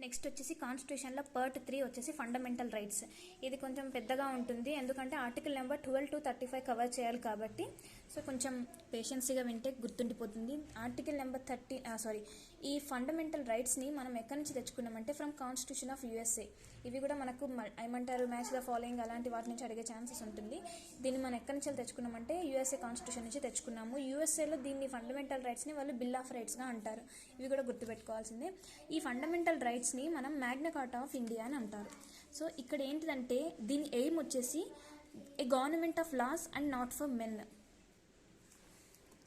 Next వచ్చేసి కాన్స్టిట్యూషన్లో part 3 వచ్చేసి ఫండమెంటల్ రైట్స్. ఇది కొంచెం పెద్దగా ఉంటుంది, ఎందుకంటే ఆర్టికల్ నెంబర్ 12 to 35 కవర్ చేయాలి కాబట్టి. సో కొంచెం పేషెన్సీగా వింటే గుర్తుండిపోతుంది. ఆర్టికల్ నెంబర్ ఈ ఫండమెంటల్ రైట్స్ని మనం ఎక్కడి నుంచి తెచ్చుకున్నామంటే ఫ్రమ్ కాన్స్టిట్యూషన్ ఆఫ్ యూఎస్ఏ. ఇవి కూడా మనకు ఏమంటారు, మ్యాచ్ ద ఫాలోయింగ్ అలాంటి వాటి నుంచి అడిగే ఛాన్సెస్ ఉంటుంది. దీన్ని మనం ఎక్కడి నుంచి తెచ్చుకున్నామంటే యూఎస్ఏ కాన్స్టిట్యూషన్ నుంచి తెచ్చుకున్నాము. యూఎస్ఏలో దీన్ని ఫండమెంటల్ రైట్స్ని వాళ్ళు బిల్ ఆఫ్ రైట్స్గా అంటారు. ఇవి కూడా గుర్తుపెట్టుకోవాల్సిందే. ఈ ఫండమెంటల్ రైట్స్ని మనం మ్యాగ్నా కార్టా ఆఫ్ ఇండియా అని అంటారు. సో ఇక్కడ ఏంటిదంటే దీని ఎయిమ్ వచ్చేసి a government of laws and not for men.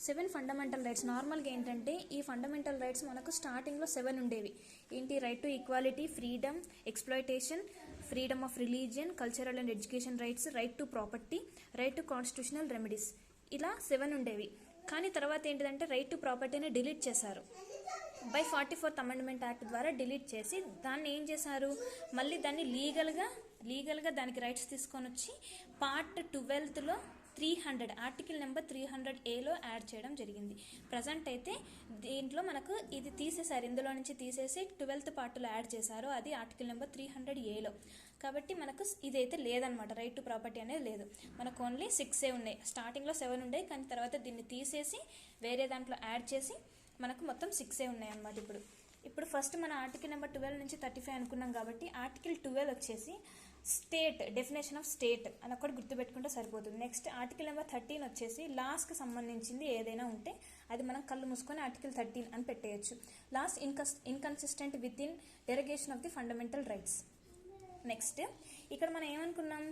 7 fundamental rights. నార్మల్గా ఏంటంటే ఈ ఫండమెంటల్ రైట్స్ మనకు స్టార్టింగ్లో 7 ఉండేవి. ఏంటి? Right to equality, freedom, exploitation, freedom of religion, cultural and education rights, right to property, right to constitutional remedies, ఇలా 7 ఉండేవి. కానీ తర్వాత ఏంటిదంటే రైట్ టు ప్రాపర్టీని డిలీట్ చేశారు. బై 44th అమెండ్మెంట్ యాక్ట్ ద్వారా డిలీట్ చేసి దాన్ని ఏం చేశారు, మళ్ళీ దాన్ని లీగల్గా దానికి రైట్స్ తీసుకొని వచ్చి పార్ట్ 12లో 300 ఆర్టికల్ నెంబర్ 300A యాడ్ చేయడం జరిగింది. ప్రజెంట్ అయితే దీంట్లో మనకు ఇది తీసేశారు, ఇందులో నుంచి తీసేసి 12th పార్ట్లో యాడ్ చేశారు. అది ఆర్టికల్ నెంబర్ 300A. కాబట్టి మనకు ఇదైతే లేదనమాట, రైట్ టు ప్రాపర్టీ అనేది లేదు. మనకు ఓన్లీ 6 ఉన్నాయి. స్టార్టింగ్లో 7 ఉండేవి, కానీ తర్వాత దీన్ని తీసేసి వేరే దాంట్లో యాడ్ చేసి మనకు మొత్తం 6 ఉన్నాయి అన్నమాట. ఇప్పుడు ఫస్ట్ మన ఆర్టికల్ నెంబర్ 12 నుంచి 35 అనుకున్నాం కాబట్టి ఆర్టికల్ 12 వచ్చేసి స్టేట్, డెఫినేషన్ ఆఫ్ స్టేట్ అని ఒకటి గుర్తుపెట్టుకుంటే సరిపోతుంది. నెక్స్ట్ ఆర్టికల్ నెంబర్ 13 వచ్చేసి లాస్కి సంబంధించింది ఏదైనా ఉంటే అది మనం కళ్ళు మూసుకొని ఆర్టికల్ 13 అని పెట్టేయచ్చు. Last inconsistent with in derogation of the fundamental rights. Next ఇక్కడ మనం ఏమనుకున్నాం,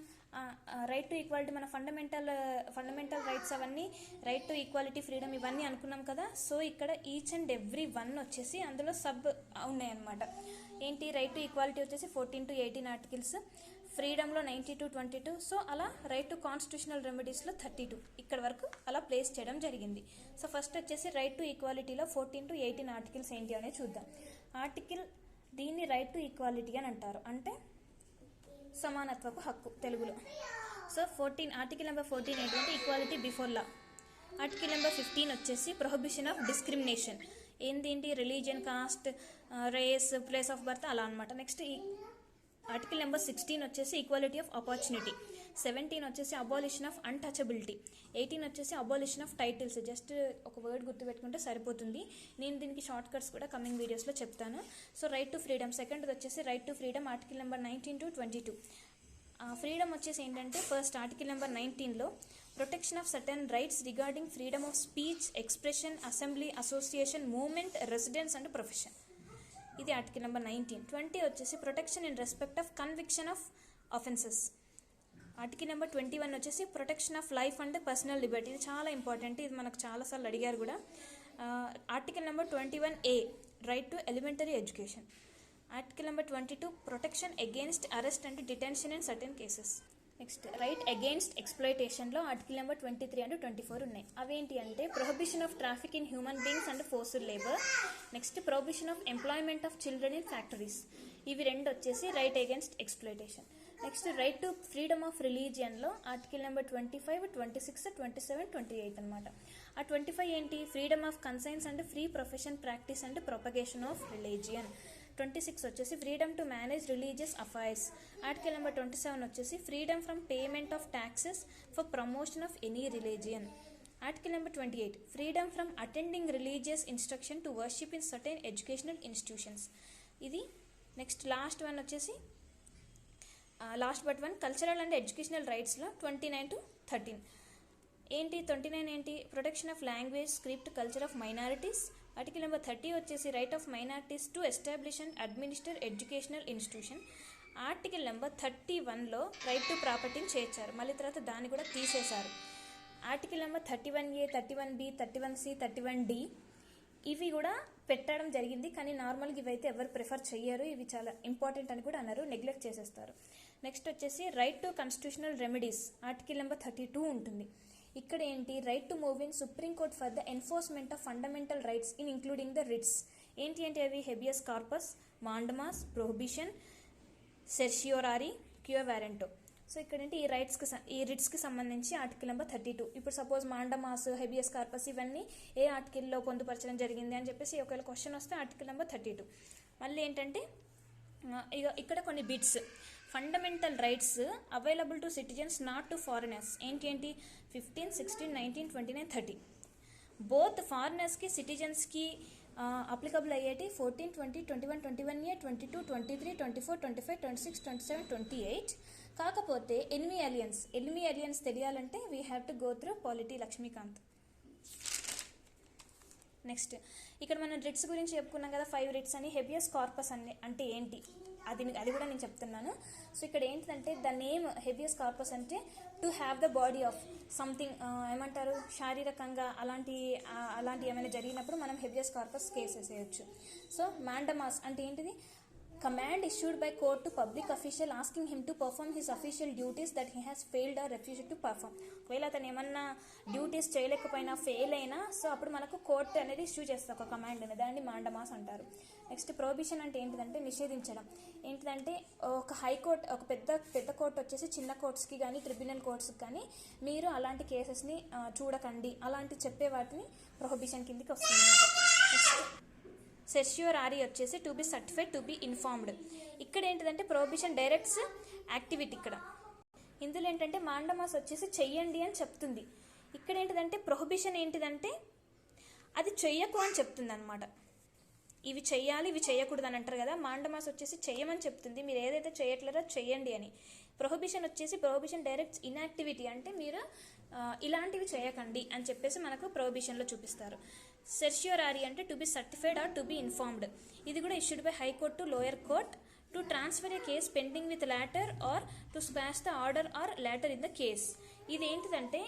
రైట్ టు ఈక్వాలిటీ, మన ఫండమెంటల్ రైట్స్ అవన్నీ రైట్ టు ఈక్వాలిటీ, ఫ్రీడమ్ ఇవన్నీ అనుకున్నాం కదా. సో ఇక్కడ ఈచ్ అండ్ ఎవ్రీ వన్ వచ్చేసి అందులో సబ్ ఉన్నాయన్నమాట. ఏంటి? రైట్ టు ఈక్వాలిటీ వచ్చేసి 14 to 18 ఆర్టికల్స్, ఫ్రీడమ్లో 90 to 22, సో అలా రైట్ టు కాన్స్టిట్యూషనల్ రెమెడీస్లో 32, ఇక్కడ వరకు అలా ప్లేస్ చేయడం జరిగింది. సో ఫస్ట్ వచ్చేసి రైట్ టు ఈక్వాలిటీలో 14 to 18 ఆర్టికల్స్ ఏంటి అనేది చూద్దాం. దీన్ని రైట్ టు ఈక్వాలిటీ అని అంటారు, అంటే సమానత్వపు హక్కు తెలుగులో. సో ఆర్టికల్ నెంబర్ 14 ఏంటంటే equality before law. Article number 15 వచ్చేసి ప్రొహిబిషన్ ఆఫ్ డిస్క్రిమినేషన్. ఏంటి? Religion, caste, race, place of birth అలా అనమాట. నెక్స్ట్ ఆర్టికల్ నెంబర్ 16 వచ్చేసి ఈక్వాలిటీ ఆఫ్ ఆపర్చునిటీ. 17 వచ్చేసి అబాలిషన్ ఆఫ్ అన్టచబిలిటీ. 18 వచ్చేసి అబాలిషన్ ఆఫ్ టైటిల్స్. జస్ట్ ఒక వర్డ్ గుర్తుపెట్టుకుంటే సరిపోతుంది. నేను దీనికి షార్ట్ కట్స్ కూడా కమింగ్ వీడియోస్లో చెప్తాను. So right to freedom, second వచ్చేసి right to freedom, article number 19 to 22. Freedom వచ్చేసి ఏంటంటే ఫస్ట్ ఆర్టికల్ నెంబర్ 19లో protection of certain rights regarding freedom of speech, expression, assembly, association, movement, residence and profession. ఇది article number 19. 20 వచ్చేసి protection in respect of conviction of offences. Article number 21 వచ్చేసి protection of life and personal liberty. ఇది చాలా important, ఇది మనకు చాలాసార్లు అడిగారు కూడా. Article number 21A right to elementary education. Article number 22 protection against arrest and detention in certain cases. Next right against ఎక్స్ప్లాయిటేషన్లో article number 23 and 24 ఉన్నాయి. అవేంటి అంటే prohibition of traffic in human beings and forced labour. Next prohibition of employment of children in factories. ఇవి రెండు వచ్చేసి right against exploitation. Next right to freedom of రిలీజియన్లో article number 25, 26, 27, 28 అనమాట. ఆ 25 ఏంటి? Freedom of conscience and free profession, practice and propagation of religion. 26 వచ్చేసి freedom to manage religious affairs. Article number 27 వచ్చేసి freedom from payment of taxes for promotion of any religion. Article number 28 freedom from attending religious instruction to worship in certain educational institutions. ఇది next last but one cultural and educational రైట్స్లో 29 to 13. ఏంటి? 29 ఏంటి? Protection of language, script, culture of minorities. Article number 30 వచ్చేసి right of minorities to establish and administer educational institution. Article number 31లో right to ప్రాపర్టీని చేర్చారు, మళ్ళీ తర్వాత దాన్ని కూడా తీసేశారు. Article number 31A, 31B, 31C, 31D ఇవి కూడా పెట్టడం జరిగింది, కానీ నార్మల్గా ఇవైతే ఎవరు ప్రిఫర్ చెయ్యరు. ఇవి చాలా ఇంపార్టెంట్ అని కూడా అన్నారు, నెగ్లెక్ట్ చేసేస్తారు. నెక్స్ట్ వచ్చేసి right to constitutional remedies. Article number 32 ఉంటుంది. ఇక్కడ ఏంటి? Right to move in supreme court for the enforcement of fundamental rights in including the writs. ఏంటి అంటే అవి habeas corpus, mandamus, prohibition, certiorari, quo warranto. So ఇక్కడ ఏంటి? ఈ రిట్స్కి సంబంధించి ఆర్టికల్ నెంబర్ 32. ఇప్పుడు సపోజ్ మాండమాస్, హెబియస్ కార్పస్ ఇవన్నీ ఏ ఆర్టికల్లో పొందుపరచడం జరిగింది అని చెప్పేసి ఒకవేళ క్వశ్చన్ వస్తే ఆర్టికల్ నెంబర్ 32. మళ్ళీ ఏంటంటే ఇక ఇక్కడ కొన్ని bits. Fundamental rights available to citizens not to foreigners ఏంటి 15, 16, 19, 29, 30. బోత్ ఫారినర్స్కి సిటిజన్స్కి అప్లికబుల్ అయ్యేటి 14, 20, 21, 21A, 22, 23, 24, 25, 26, 27, 28. కాకపోతే ఎనిమి అలియన్స్ తెలియాలంటే we have to go through polity Laxmikanth. Next ఇక్కడ మనం రిట్స్ గురించి చెప్పుకున్నాం కదా, 5 రిట్స్ అని. హెబియస్ కార్పస్ అంటే ఏంటి అది కూడా నేను చెప్తున్నాను. సో ఇక్కడ ఏంటంటే ద నేమ్ హెబియస్ కార్పస్ అంటే to have the body of something, ఏమంటారు, శారీరకంగా అలాంటి ఏమైనా జరిగినప్పుడు మనం హెబియస్ కార్పస్ కేసెస్ వేయచ్చు. సో మాండమాస్ అంటే ఏంటిది, command issued by court to public official asking him to perform his official duties that he has failed or refused to perform. ఒకవేళ అతను ఏమన్నా డ్యూటీస్ చేయలేకపోయినా, ఫెయిల్ అయినా, సో అప్పుడు మనకు కోర్టు అనేది ఇష్యూ చేస్తుంది ఒక కమాండ్ అనేది, దాన్ని మాండమాస్ అంటారు. నెక్స్ట్ ప్రొహిబిషన్ అంటే ఏంటిదంటే నిషేధించడం. ఏంటిదంటే ఒక హైకోర్టు, ఒక పెద్ద కోర్టు వచ్చేసి చిన్న కోర్ట్స్కి కానీ ట్రిబ్యునల్ కోర్ట్స్కి కానీ మీరు అలాంటి కేసెస్ని చూడకండి అలాంటి చెప్పే వాటిని ప్రొహిబిషన్ కిందకి వస్తుంది అన్నమాట. నెక్స్ట్ సెర్ష్యూరారీ వచ్చేసి to be certified to be informed. ఇక్కడ ఏంటిదంటే ప్రొహిబిషన్ డైరెక్ట్స్ యాక్టివిటీ. ఇందులో ఏంటంటే మాండమాస్ వచ్చేసి చెయ్యండి అని చెప్తుంది. ఇక్కడ ఏంటిదంటే ప్రొహిబిషన్ ఏంటిదంటే అది చెయ్యకు అని చెప్తుంది అనమాట. ఇవి చెయ్యాలి, ఇవి చేయకూడదు అని అంటారు కదా, మాండమాస్ వచ్చేసి చెయ్యమని చెప్తుంది, మీరు ఏదైతే చేయట్లేదో చెయ్యండి అని. ప్రొహిబిషన్ వచ్చేసి ప్రొహిబిషన్ డైరెక్ట్స్ ఇన్యాక్టివిటీ, అంటే మీరు ఇలాంటివి చేయకండి అని చెప్పేసి మనకు ప్రొహిబిషన్లో చూపిస్తారు. సెర్ష్యూరారీ అంటే to be certified or to be informed. ఇది కూడా issued by high court to lower court to transfer a case pending with latter or to squash the order or latter in the case. ఇది ఏంటిదంటే